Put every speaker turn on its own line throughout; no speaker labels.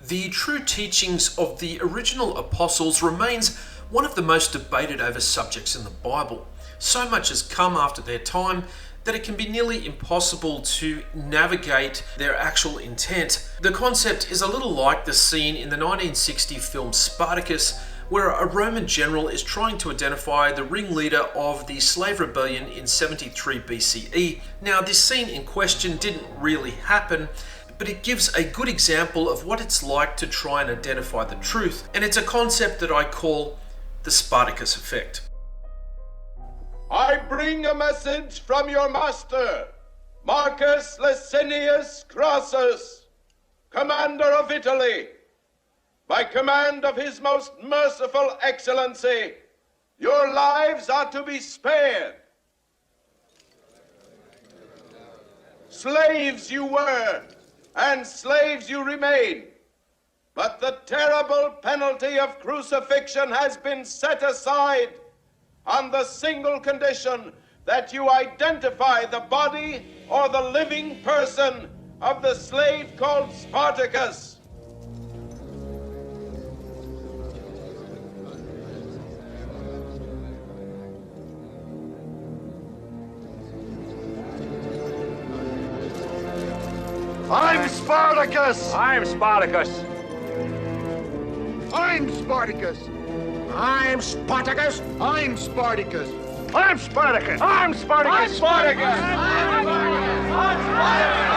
The true teachings of the original apostles remains one of the most debated over subjects in the Bible. So much has come after their time that it can be nearly impossible to navigate their actual intent. The concept is a little like the scene in the 1960 film Spartacus, where a Roman general is trying to identify the ringleader of the slave rebellion in 73 BCE. Now, this scene in question didn't really happen, but it gives a good example of what it's like to try and identify the truth, and it's a concept that I call the Spartacus effect.
I bring a message from your master, Marcus Licinius Crassus, commander of Italy. By command of his most merciful excellency, your lives are to be spared. Slaves you were, and slaves you remain, but the terrible penalty of crucifixion has been set aside on the single condition that you identify the body or the living person of the slave called Spartacus.
I'm Spartacus!
I'm Spartacus!
I'm Spartacus!
I'm Spartacus!
I'm Spartacus!
I'm Spartacus! I'm Spartacus!
I'm Spartacus!
I'm Spartacus!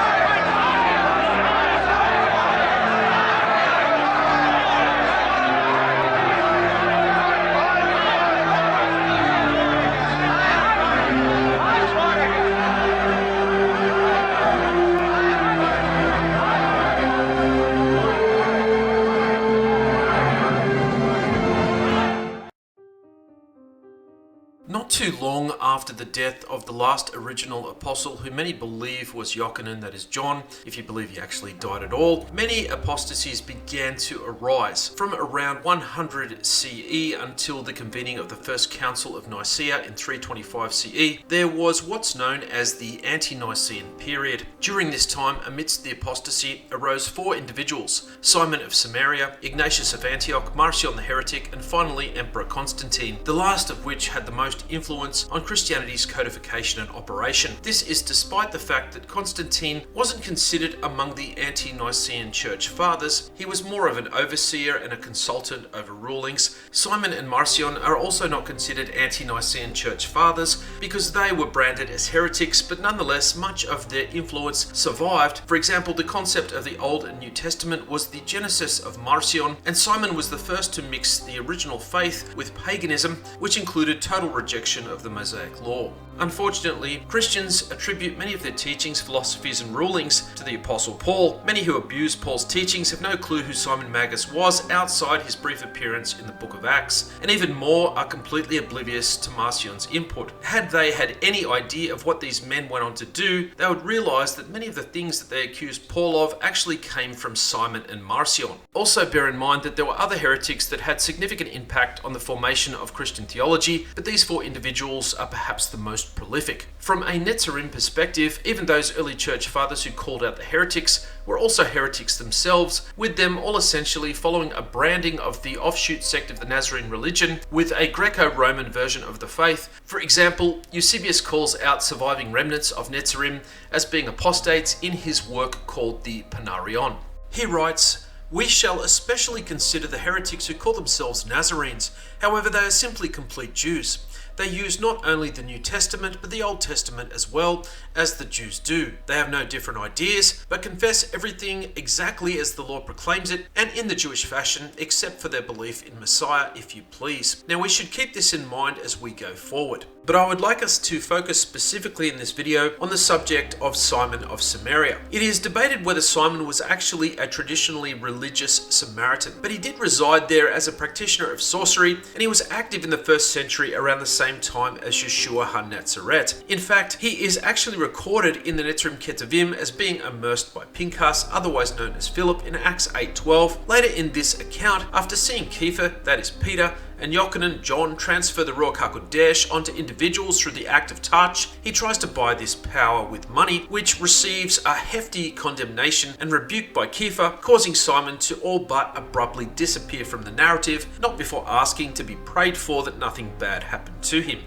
Not too long after the death of the last original apostle, who many believe was Yochanan, that is John, if you believe he actually died at all, many apostasies began to arise. From around 100 CE until the convening of the First Council of Nicaea in 325 CE, there was what's known as the Ante-Nicene period. During this time, amidst the apostasy, arose four individuals: Simon of Samaria, Ignatius of Antioch, Marcion the heretic, and finally Emperor Constantine, the last of which had the most influence on Christianity's codification and operation. This is despite the fact that Constantine wasn't considered among the ante-Nicene church fathers. He was more of an overseer and a consultant over rulings. Simon and Marcion are also not considered ante-Nicene church fathers because they were branded as heretics, but nonetheless much of their influence survived. For example, the concept of the Old and New Testament was the genesis of Marcion, and Simon was the first to mix the original faith with paganism, which included total rejection of the Mosaic law. Unfortunately, Christians attribute many of their teachings, philosophies, and rulings to the Apostle Paul. Many who abuse Paul's teachings have no clue who Simon Magus was outside his brief appearance in the book of Acts, and even more are completely oblivious to Marcion's input. Had they had any idea of what these men went on to do, they would realize that many of the things that they accused Paul of actually came from Simon and Marcion. Also bear in mind that there were other heretics that had significant impact on the formation of Christian theology, but these four individuals are perhaps the most prolific. From a Netzarim perspective, even those early church fathers who called out the heretics were also heretics themselves, with them all essentially following a branding of the offshoot sect of the Nazarene religion with a Greco-Roman version of the faith. For example, Eusebius calls out surviving remnants of Netzarim as being apostates in his work called the Panarion. He writes, "We shall especially consider the heretics who call themselves Nazarenes. However, they are simply complete Jews. They use not only the New Testament, but the Old Testament as well, as the Jews do. They have no different ideas, but confess everything exactly as the law proclaims it, and in the Jewish fashion, except for their belief in Messiah, if you please." Now, we should keep this in mind as we go forward. But I would like us to focus specifically in this video on the subject of Simon of Samaria. It is debated whether Simon was actually a traditionally religious Samaritan, but he did reside there as a practitioner of sorcery, and he was active in the first century around the same time as Yeshua HaNazaret. In fact, he is actually recorded in the Netzarim Ketuvim as being immersed by Pinchas, otherwise known as Philip, in Acts 8:12. Later in this account, after seeing Kepha, that is Peter, and Yochanan, John, transfer the Ruach HaKodesh onto individuals through the act of touch, he tries to buy this power with money, which receives a hefty condemnation and rebuke by Kepha, causing Simon to all but abruptly disappear from the narrative, not before asking to be prayed for that nothing bad happened to him.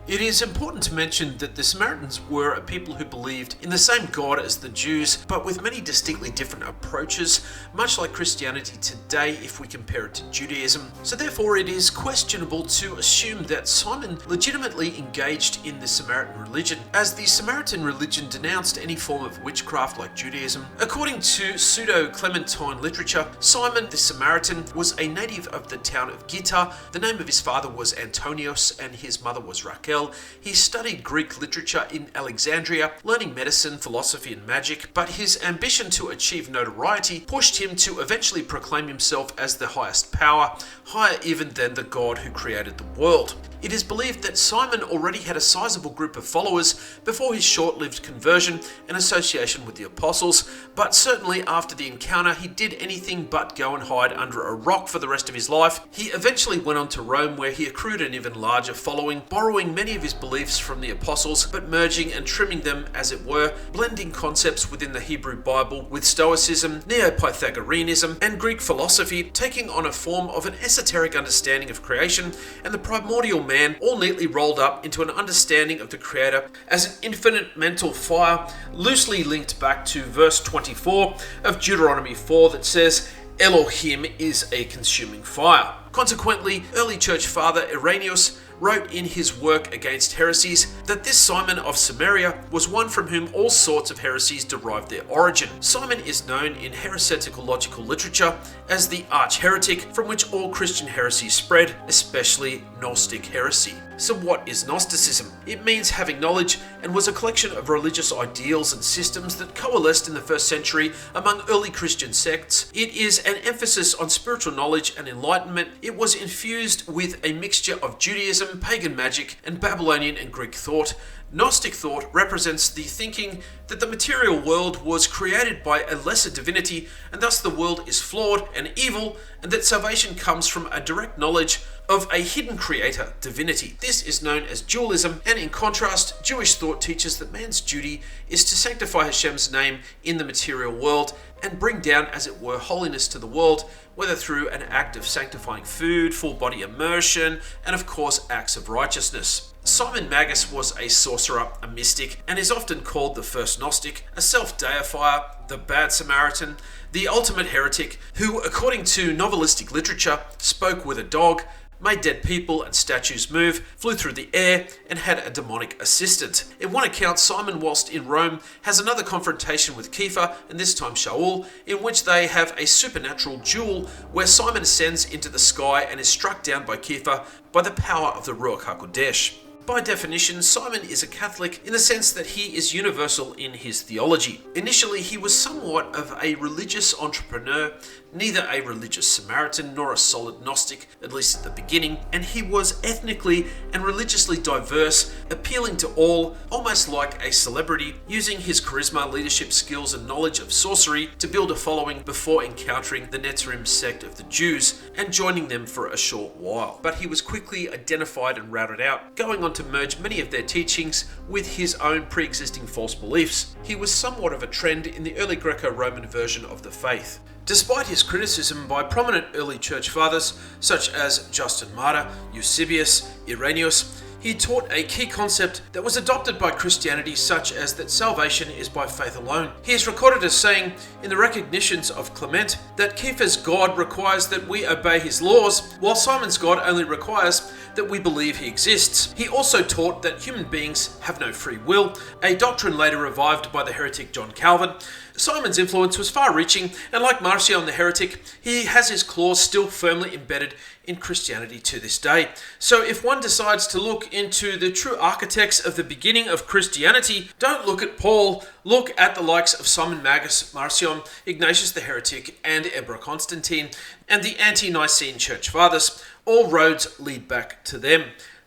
It is important to mention that the Samaritans were a people who believed in the same God as the Jews, but with many distinctly different approaches, much like Christianity today if we compare it to Judaism. So therefore it is questionable to assume that Simon legitimately engaged in the Samaritan religion, as the Samaritan religion denounced any form of witchcraft like Judaism. According to pseudo-Clementine literature, Simon the Samaritan was a native of the town of Gitta. The name of his father was Antonius and his mother was Raquel. He studied Greek literature in Alexandria, learning medicine, philosophy and magic, but his ambition to achieve notoriety pushed him to eventually proclaim himself as the highest power, higher even than the God who created the world. It is believed that Simon already had a sizable group of followers before his short-lived conversion and association with the apostles, but certainly after the encounter he did anything but go and hide under a rock for the rest of his life. He eventually went on to Rome, where he accrued an even larger following, borrowing many of his beliefs from the apostles, but merging and trimming them as it were, blending concepts within the Hebrew Bible with Stoicism, Neo-Pythagoreanism, and Greek philosophy, taking on a form of an esoteric understanding of creation and the primordial man, all neatly rolled up into an understanding of the Creator as an infinite mental fire, loosely linked back to verse 24 of Deuteronomy 4 that says, Elohim is a consuming fire. Consequently, early church father Irenaeus wrote in his work against heresies that this Simon of Samaria was one from whom all sorts of heresies derived their origin. Simon is known in hereticological literature as the arch-heretic from which all Christian heresies spread, especially Gnostic heresy. So what is Gnosticism? It means having knowledge, and was a collection of religious ideals and systems that coalesced in the first century among early Christian sects. It is an emphasis on spiritual knowledge and enlightenment. It was infused with a mixture of Judaism, pagan magic, and Babylonian and Greek thought. Gnostic thought represents the thinking that the material world was created by a lesser divinity, and thus the world is flawed and evil, and that salvation comes from a direct knowledge of a hidden creator divinity. This is known as dualism, and in contrast, Jewish thought teaches that man's duty is to sanctify Hashem's name in the material world and bring down, as it were, holiness to the world, whether through an act of sanctifying food, full body immersion, and of course acts of righteousness. Simon Magus was a sorcerer, a mystic, and is often called the first Gnostic, a self-deifier, the bad Samaritan, the ultimate heretic, who, according to novelistic literature, spoke with a dog, made dead people and statues move, flew through the air, and had a demonic assistant. In one account, Simon, whilst in Rome, has another confrontation with Kepha, and this time Shaul, in which they have a supernatural duel where Simon ascends into the sky and is struck down by Kepha by the power of the Ruach HaKodesh. By definition, Simon is a Catholic in the sense that he is universal in his theology. Initially, he was somewhat of a religious entrepreneur, neither a religious Samaritan nor a solid Gnostic, at least at the beginning, and he was ethnically and religiously diverse, appealing to all, almost like a celebrity, using his charisma, leadership skills and knowledge of sorcery to build a following before encountering the Netzarim sect of the Jews and joining them for a short while. But he was quickly identified and routed out, going on to merge many of their teachings with his own pre-existing false beliefs. He was somewhat of a trend in the early Greco-Roman version of the faith. Despite his criticism by prominent early church fathers such as Justin Martyr, Eusebius, Irenaeus, he taught a key concept that was adopted by Christianity, such as that salvation is by faith alone. He is recorded as saying, in the recognitions of Clement, that Kepha's God requires that we obey his laws, while Simon's God only requires that we believe he exists. He also taught that human beings have no free will, a doctrine later revived by the heretic John Calvin. Simon's influence was far-reaching, and like Marcion the heretic, he has his claws still firmly embedded in Christianity to this day. So if one decides to look into the true architects of the beginning of Christianity, don't look at Paul, look at the likes of Simon Magus, Marcion, Ignatius the heretic, and Ebra Constantine, and the ante-Nicene church fathers. All roads lead back to them.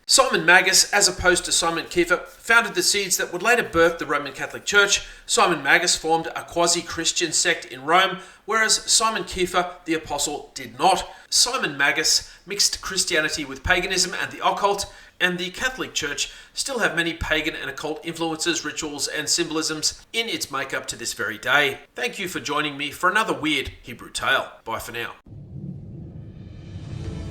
Simon Magus, as opposed to Simon Kiefer, founded the seeds that would later birth the Roman Catholic Church. Simon Magus formed a quasi-Christian sect in Rome, whereas Simon Kiefer, the apostle, did not. Simon Magus mixed Christianity with paganism and the occult, and the Catholic Church still have many pagan and occult influences, rituals, and symbolisms in its makeup to this very day. Thank you for joining me for another weird Hebrew tale. Bye for now.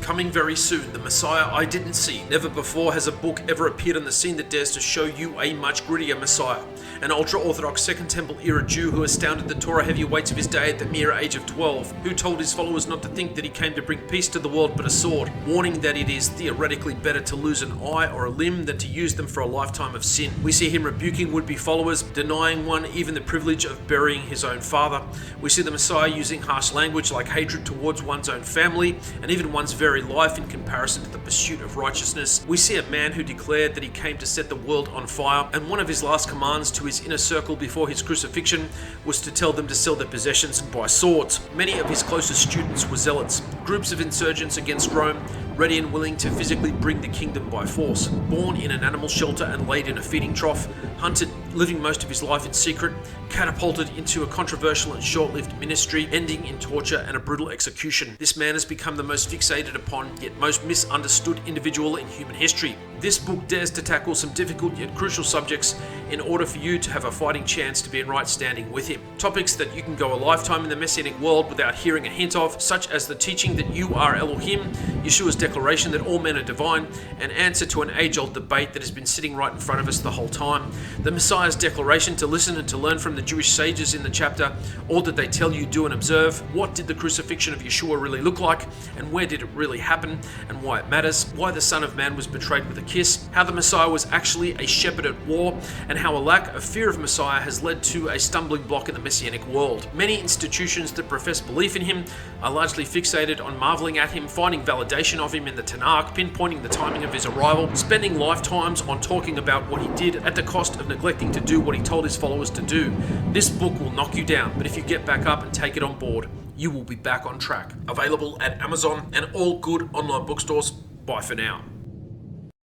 Coming very soon, The Messiah I Didn't See. Never before has a book ever appeared on the scene that dares to show you a much grittier Messiah. An ultra-Orthodox Second Temple era Jew who astounded the Torah heavyweights of his day at the mere age of 12, who told his followers not to think that he came to bring peace to the world but a sword, warning that it is theoretically better to lose an eye or a limb than to use them for a lifetime of sin. We see him rebuking would-be followers, denying one even the privilege of burying his own father. We see the Messiah using harsh language like hatred towards one's own family, and even one's very life in comparison to the pursuit of righteousness. We see a man who declared that he came to set the world on fire, and one of his last commands to his inner circle before his crucifixion was to tell them to sell their possessions and buy swords. Many of his closest students were zealots, groups of insurgents against Rome, ready and willing to physically bring the kingdom by force. Born in an animal shelter and laid in a feeding trough, hunted, living most of his life in secret, catapulted into a controversial and short-lived ministry, ending in torture and a brutal execution. This man has become the most fixated upon, yet most misunderstood individual in human history. This book dares to tackle some difficult yet crucial subjects in order for you to have a fighting chance to be in right standing with him. Topics that you can go a lifetime in the Messianic world without hearing a hint of, such as the teaching that you are Elohim, Yeshua's declaration that all men are divine, an answer to an age-old debate that has been sitting right in front of us the whole time, the Messiah's declaration to listen and to learn from the Jewish sages in the chapter. All that they tell you, do and observe. What did the crucifixion of Yeshua really look like, and where did it really happen, and why it matters, why the Son of Man was betrayed with a kiss, how the Messiah was actually a shepherd at war, and how a lack of fear of Messiah has led to a stumbling block in the Messianic world. Many institutions that profess belief in him are largely fixated on marveling at him, finding validation of him in the Tanakh, pinpointing the timing of his arrival, spending lifetimes on talking about what he did at the cost of neglecting to do what he told his followers to do. This book will knock you down, but if you get back up and take it on board, you will be back on track. Available at Amazon and all good online bookstores. Bye for now.